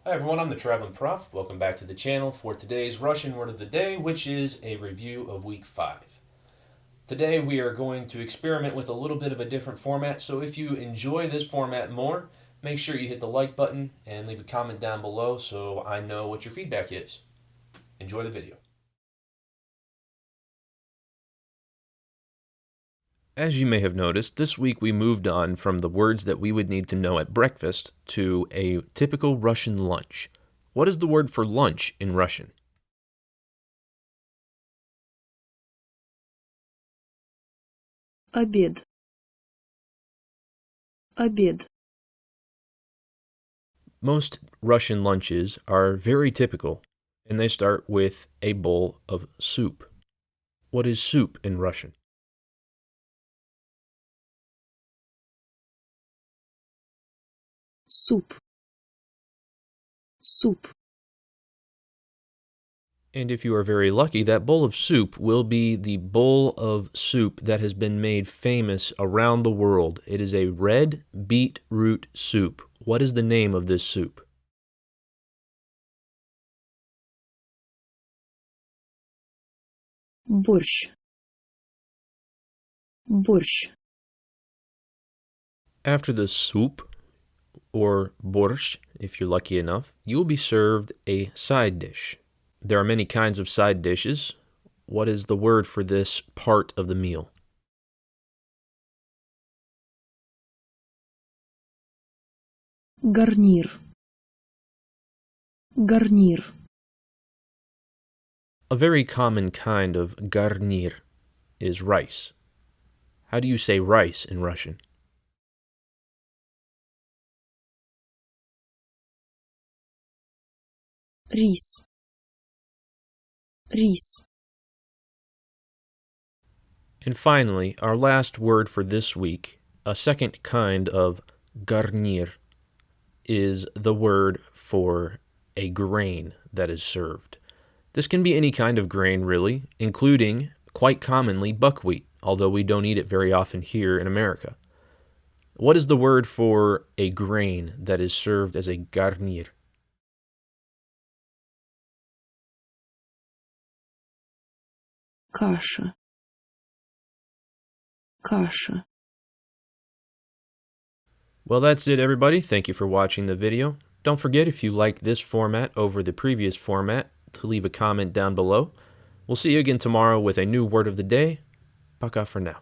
Hi everyone, I'm the Travlin Prof. Welcome back to the channel for today's Russian word of the day, which is a review of week 5. Today we are going to experiment with a little bit of a different format, so if you enjoy this format more, make sure you hit the like button and leave a comment down below so I know what your feedback is. Enjoy the video. As you may have noticed, this week we moved on from the words that we would need to know at breakfast to a typical Russian lunch. What is the word for lunch in Russian? Обед. Обед. Most Russian lunches are very typical, and they start with a bowl of soup. What is soup in Russian? Суп. Суп. And if you are very lucky, that bowl of soup will be the bowl of soup that has been made famous around the world. It is a red beetroot soup. What is the name of this soup? Борщ. Борщ. After the soup, or borscht, if you're lucky enough, you will be served a side dish. There are many kinds of side dishes. What is the word for this part of the meal? Гарнир. Гарнир. A very common kind of garnir is rice. How do you say rice in Russian? Рис. Рис. And finally, our last word for this week, a second kind of garnir, is the word for a grain that is served. This can be any kind of grain, really, including, quite commonly, buckwheat, although we don't eat it very often here in America. What is the word for a grain that is served as a garnir? Каша. Каша. Well, that's it, everybody. Thank you for watching the video. Don't forget, if you like this format over the previous format, to leave a comment down below. We'll see you again tomorrow with a new word of the day. Пока for now.